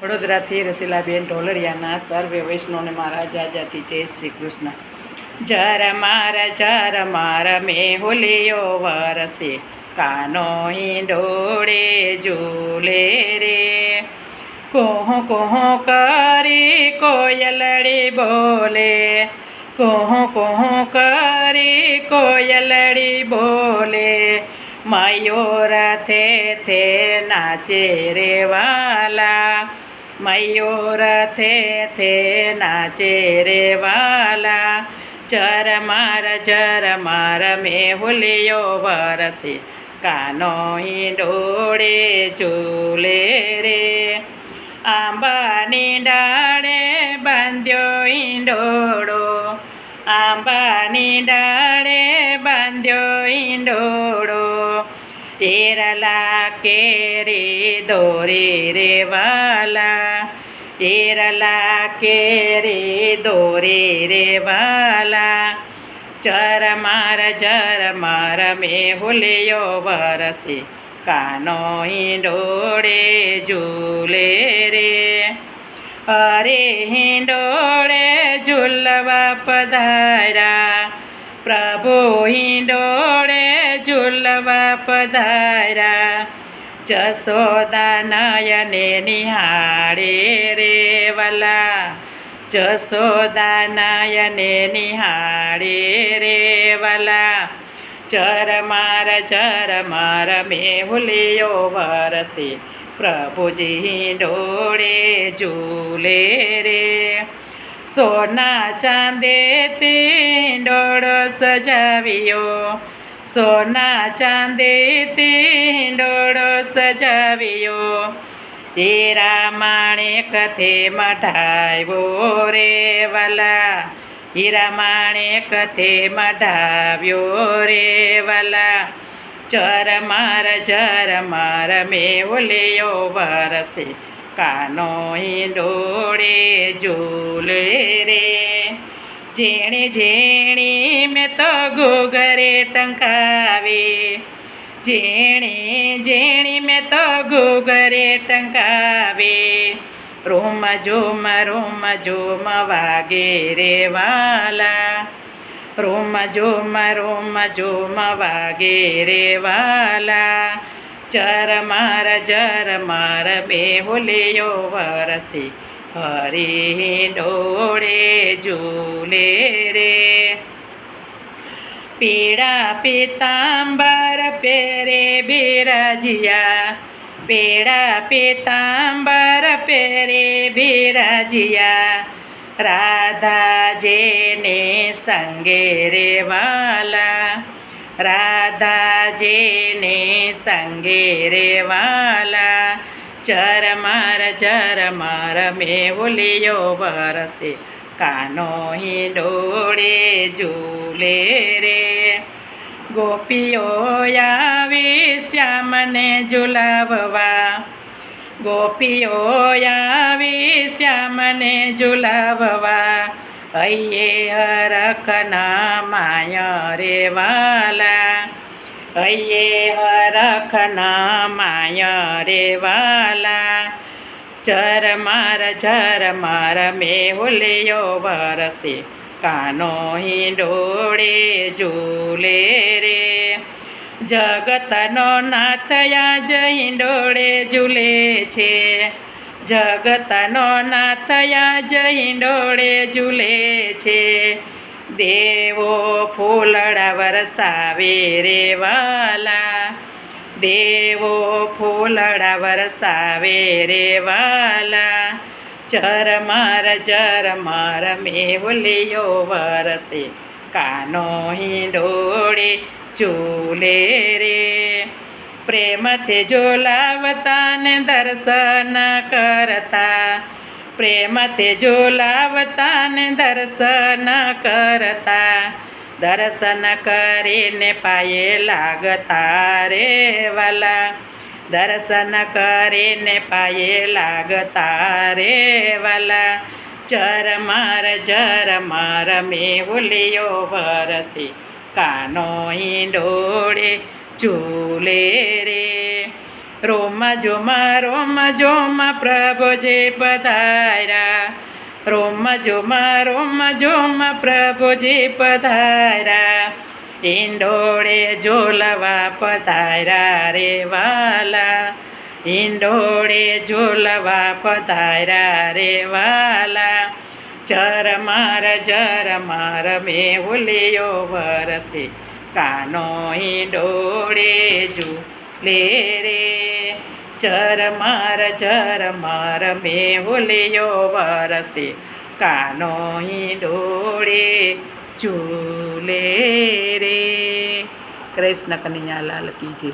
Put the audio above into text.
વડોદરાથી રસીલાબેન ઢોલરિયાના સર્વે વૈષ્ણવને મારા જાજાથી જય શ્રી કૃષ્ણ. જર માર મેહુલિયો વરસે, કાનો હિંડોળે ઝૂલે રે. કોહો કોહો કરી કોયલડી બોલે, કોહો કોહો કરી કોયલડી બોલે. મયુર થે નાચે રે વાલા, મયુર થે નાચે રે વાલા. જર માર મેહુલિયો વરસે, કાનો હિંડોળે ઝૂલે રે. આંબાની ડાળે બાંધ્યો હિંડોળો, આંબાની ડાળે બાંધ્યો હિંડોળો. એરલા કેરી દોરી રે વાલા, એરલા કેરી દોરી રે વાલા. જર માર મેહુલિયો વરસે, કાનો હિંડોળે ઝૂલે રે. અરે હિંડોળે ઝૂલવા પધાર્યા, પ્રભુ હિંડોળે ઝૂલવા પધાર્યા. જશોદા નયને નિહાળે રે વાલા, જશોદા નયને નિહાળે રે વાલા. જર માર મેહુલિયો વરસે, પ્રભુજી હિંડોળે ઝૂલે રે. સોના ચાંદેથી હિંડોળો સજાવ્યો, સોના ચાંદીથી હિંડોળો સજાવ્યો. હીરા માણેકથે મઢાવ્યો રે વાલા, હીરા માણેકથે મઢાવ્યો રે વાલા. જર માર મેહુલિયો વરસે, કાનો હિંડોળે ઝૂલે રે. ઝીણી ઝીણી મેં તો ઘૂઘરે ટંકાવી, ઝીણી ઝીણી મેં તો ઘૂઘરે ટંકાવી. રૂમ ઝૂમ વાગે રે વાલા, રૂમ ઝૂમ વાગે રે વાલા. જર માર મેહુલિયો વરસે, હરી હિંડોળે ઝૂલે રે. પીળા પીતાંબર પહેરે બિરાજિયા, પીળા પીતાંબર પહેરે બિરાજિયા. રાધાજીને સંગે રે વાલા, રાધાજીને સંગે રે વાલા. જર માર મેહુલિયો વરસે, કાનો હિંડોળે ઝૂલે રે. ગોપીઓ આવી શ્યામને ઝુલાવવા, ગોપીઓ આવી શ્યામને ઝુલાવવા. હૈયે હરખના માય રે વાલા, હૈયે હરખના માય રે વાલા. જર માર મેહુલિયો વરસે, કાનો હિંડોળે ઝૂલે રે. જગતનો નાથ આજ હિંડોળે ઝૂલે છે, જગતનો નાથ આજ હિંડોળે ઝૂલે છે. દેવો ફૂલડા વરસાવે રે વાલા, દેવો ફૂલડા વરસાવે રે વાલા. જર માર મેહુલિયો વરસે, કાનો હિંડોળે ઝૂલે રે. પ્રેમથી ઝુલાવતા ને દર્શન કરતા, પ્રેમથી ઝુલાવતા ને દર્શન કરતા. દર્શન કરીને પાયે લાગતા રે વાલા, દર્શન કરીને પાયે લાગતા રે વાલા. જર માર મેહુલિયો વરસે, કાનો હિંડોળે ઝૂલે રે. રોમ જોમાં પ્રભુજી પધાર્યા. રોમ જોમાં પ્રભુજી પધાર્યા. ઈંડોળે ઝોલવા પધાર્યા રે વાલા. ઈંડોળે ઝોલવા પધાર્યા રે વાલા. ઝરમર મેહુલિયો વરસે કાનો ઈંડોળે ઝૂલે રે. ઝરમર મેહુલિયો વરસે કાનો ઈંડોળે ઝૂલે રે. કૃષ્ણ કનૈયા લાલ કી જય.